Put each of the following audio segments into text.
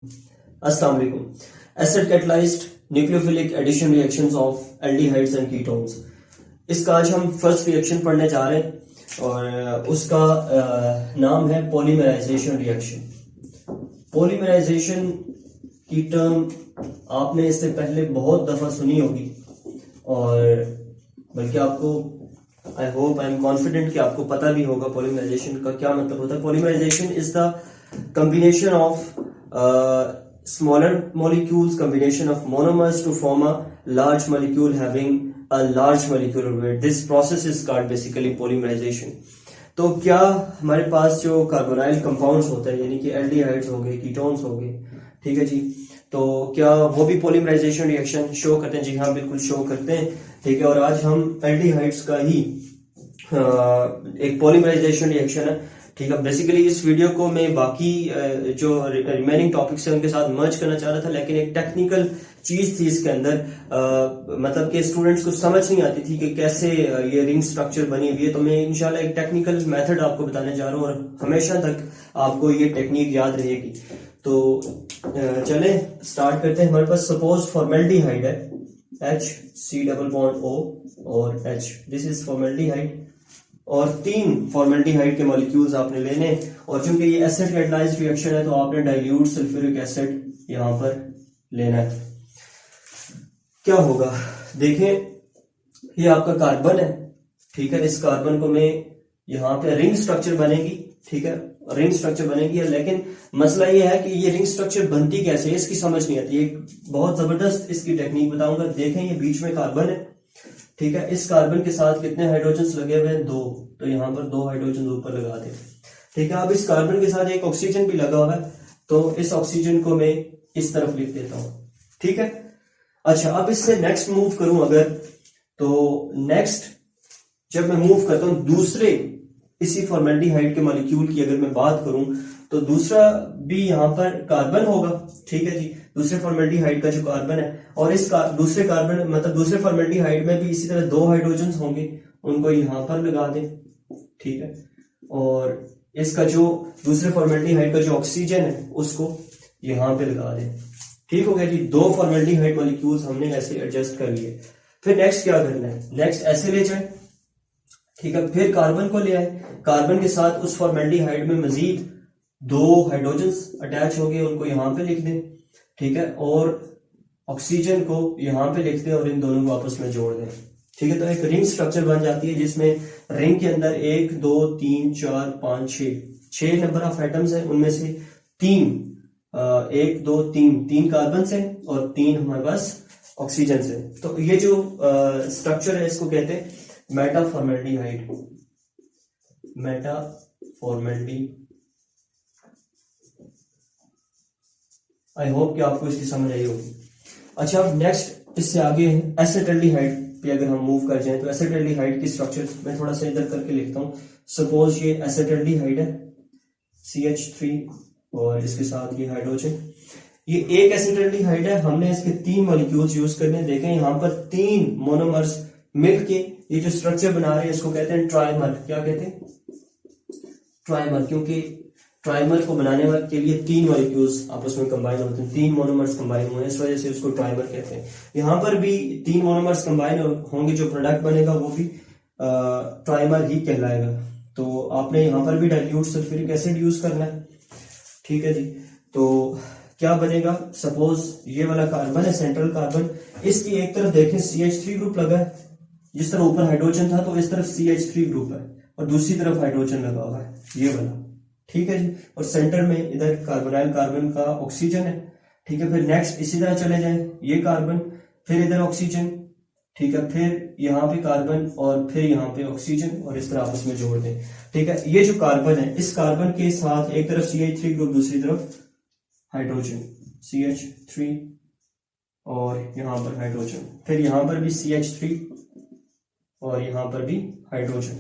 अस्सलाम वालेकुम। Acid catalysed nucleophilic addition reactions of aldehydes and ketones, इसका आज हम फर्स्ट रिएक्शन पढ़ने जा रहे हैं और उसका नाम है पॉलीमराइजेशन रिएक्शन। पॉलीमराइजेशन की टर्म आपने इससे पहले बहुत दफा सुनी होगी और बल्कि आपको I hope I am confident कि आपको पता भी होगा पॉलीमराइजेशन का क्या मतलब होता है। Polymerisation is the combination of smaller molecules, combination of monomers to form a large molecule having a large molecular weight. This process is called basically polymerization. तो क्या हमारे पास जो कार्बोनाइल कंपाउंड्स होते हैं यानी कि एल्डिहाइड्स हो गए, कीटोन्स हो गए, ठीक है जी, तो क्या वो भी पॉलीमराइजेशन रिएक्शन शो करते हैं? जी हाँ, बिल्कुल शो करते हैं। ठीक है, और आज हम एल्डिहाइड्स का ही एक पॉलीमराइजेशन रिएक्शन है। ठीक है, बेसिकली इस वीडियो को मैं बाकी जो रिमेनिंग टॉपिक्स है उनके साथ मर्ज करना चाह रहा था, लेकिन एक टेक्निकल चीज थी इसके अंदर, मतलब कि स्टूडेंट्स को समझ नहीं आती थी कि कैसे ये रिंग स्ट्रक्चर बनी हुई है। तो मैं इंशाल्लाह एक टेक्निकल मेथड आपको बताने जा रहा हूँ और हमेशा तक आपको ये टेक्निक याद रहेगी। तो चले स्टार्ट करते हैं। हमारे पास सपोज फॉर्मेल्डिहाइड है, HC डबल बॉन्ड O और H, दिस इज फॉर्मेल्डिहाइड, और 3 फॉर्मेल्डिहाइड के मॉलिक्यूल्स आपने लेने, और चूंकि ये एसिड कैटलाइज्ड रिएक्शन है तो आपने डाइल्यूट सल्फ्यूरिक एसिड यहां पर लेना है। क्या होगा देखें, ये आपका कार्बन है, ठीक है, इस कार्बन को मैं यहां पे रिंग स्ट्रक्चर बनेगी, ठीक है, रिंग स्ट्रक्चर बनेगी, लेकिन मसला ये है कि ये रिंग स्ट्रक्चर बनती कैसे, इसकी समझ नहीं आती। एक बहुत जबरदस्त इसकी टेक्निक बताऊंगा। देखें, ये बीच में कार्बन है, ठीक है, इस कार्बन के साथ कितने हाइड्रोजन लगे हुए हैं? 2, तो यहां पर 2 हाइड्रोजन ऊपर लगा दे। ठीक है, अब इस कार्बन के साथ एक ऑक्सीजन भी लगा हुआ है, तो इस ऑक्सीजन को मैं इस तरफ लिख देता हूं, ठीक है। अच्छा, अब इससे नेक्स्ट मूव करूं अगर, तो नेक्स्ट जब मैं मूव करता हूं दूसरे इसी फॉर्मेल्डिहाइड के मॉलिक्यूल की अगर मैं बात करूं, तो दूसरा भी यहां पर कार्बन होगा, ठीक है जी, दूसरे फॉर्मेल्डिहाइड का जो कार्बन है, और इस दूसरे कार्बन मतलब दूसरे फॉर्मेल्डिहाइड में भी इसी तरह 2 हाइड्रोजन होंगे, उनको यहां पर लगा दें, ठीक है, और इसका जो दूसरे फॉर्मेल्डिहाइड का जो ऑक्सीजन है उसको यहां पे लगा दें। ठीक हो गया जी, 2 फॉर्मेल्डिहाइड मॉलिक्यूल्स हमने ऐसे एडजस्ट कर लिए। फिर नेक्स्ट क्या करना है? नेक्स्ट ऐसे ले जाए, ठीक है, फिर कार्बन को ले आए, कार्बन के साथ उस फॉर्मेल्डिहाइड में मजीद 2 हाइड्रोजन अटैच हो गए, उनको यहां पे लिख दें, ठीक है, और ऑक्सीजन को यहां पे लिख दें और इन दोनों को आपस में जोड़ दें, ठीक है। तो एक रिंग स्ट्रक्चर बन जाती है जिसमें रिंग के अंदर 1 2 3 4 5 6 नंबर ऑफ एटम्स हैं, उनमें से 3 1 2 3 कार्बन से और 3 हमारे पास ऑक्सीजन से। तो ये जो स्ट्रक्चर है इसको कहते हैं मेटाफॉर्मेल्डिहाइड, मेटाफॉर्मेल्डिहाइड। आई होप कि आपको इसकी समझ आई होगी। अच्छा, अब नेक्स्ट इससे आगे एसिटाल्डिहाइड पे अगर हम मूव कर जाएं, तो एसिटाल्डिहाइड की स्ट्रक्चर मैं थोड़ा सा इधर करके लिखता हूं। सपोज ये एसिटाल्डिहाइड है, CH3, और इसके साथ ये हाइड्रोजन, ये एक एसिटाल्डिहाइड है, हमने इसके 3 मॉलिक्यूल्स यूज करने। देखें यहां पर 3 मोनोमर्स मिलके ये जो स्ट्रक्चर बना रहे हैं इसको कहते हैं ट्राइमर। क्या कहते हैं? ट्राइमर, क्योंकि ट्राइमर को बनाने के लिए 3 मॉलिक्यूल्स आपस में कंबाइन होते हैं, 3 मोनोमर्स कंबाइन हुए हैं, इस वजह से उसको ट्राइमर कहते हैं। यहां पर भी 3 मोनोमर्स कंबाइन होंगे, जो प्रोडक्ट बनेगा वो भी ट्राइमर ही कहलाएगा। तो आपने यहां पर भी डाइल्यूट सल्फ्यूरिक एसिड यूज करना है, ठीक है जी। तो क्या बनेगा? सपोज ये वाला कार्बन है, सेंट्रल कार्बन, इसकी एक तरफ देखें CH3 ग्रुप लगा है, जिस तरह ऊपर हाइड्रोजन था तो इस तरफ CH3 ग्रुप है, और दूसरी तरफ हाइड्रोजन लगा हुआ है, ये वाला, ठीक है जी, और सेंटर में इधर कार्बोनाइल कार्बन का ऑक्सीजन है, ठीक है। फिर नेक्स्ट इसी तरह चले जाएं, ये कार्बन, फिर इधर ऑक्सीजन, ठीक है, फिर यहाँ पे कार्बन और फिर यहाँ पे ऑक्सीजन, और इस तरह आपस में जोड़ दें, ठीक है। ये जो कार्बन है, इस कार्बन के साथ एक तरफ CH3 ग्रुप, दूसरी तरफ हाइड्रोजन, CH3 और यहां पर हाइड्रोजन, फिर यहां पर भी CH3 और यहां पर भी हाइड्रोजन।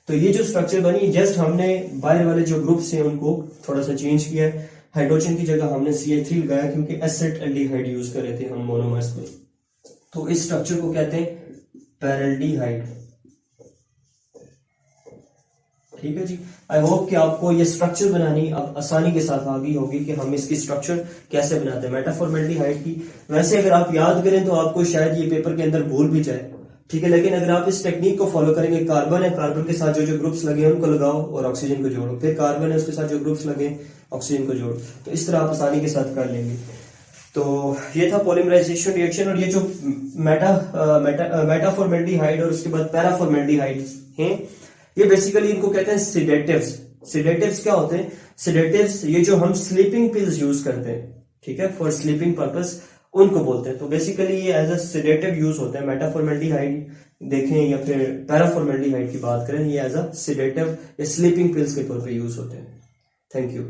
तो ये जो स्ट्रक्चर बनी, जस्ट हमने बाहर वाले जो ग्रुप्स हैं उनको थोड़ा सा चेंज किया है, हाइड्रोजन की जगह हमने CH3 लगाया, क्योंकि एसिटाल्डिहाइड यूज कर रहे थे हम मोनोमर्स में। तो इस स्ट्रक्चर को कहते हैं पैराल्डिहाइड, ठीक है जी। आई होप कि आपको ये स्ट्रक्चर बनानी अब आसानी के साथ आ गई होगी कि हम इसकी स्ट्रक्चर कैसे बनाते हैं मेटाफॉर्मेल्डिहाइड की। वैसे अगर आप याद करें तो आपको शायद ये पेपर के अंदर भूल भी जाए, ठीक है, लेकिन अगर आप इस टेक्निक को फॉलो करेंगे, कार्बन है, कार्बन के साथ जो जो ग्रुप्स लगे हैं उनको लगाओ और ऑक्सीजन को जोड़ो, फिर कार्बन है उसके साथ जो ग्रुप्स लगे ऑक्सीजन को जोड़ो, तो इस तरह आप आसानी के साथ कर लेंगे। तो ये था पॉलीमराइजेशन रिएक्शन। और ये जो मेटाफॉर्मेल्डिहाइड और उसके बाद पैराफॉर्मेल्डिहाइड हैं, ये बेसिकली इनको कहते हैं सिडेटिव्स। सिडेटिव्स क्या होते हैं? सिडेटिव्स ये जो हम स्लीपिंग पिल्स यूज करते हैं, ठीक है, फॉर स्लीपिंग पर्पस, उनको बोलते हैं। तो बेसिकली ये एज अ सिडेटिव यूज होते हैं। मेटाफॉर्मेल्डिहाइड देखें या फिर पैराफॉर्मेल्डिहाइड की बात करें, ये एज अ सिडेटिव या स्लीपिंग पिल्स के तौर पे यूज होते हैं। Thank you.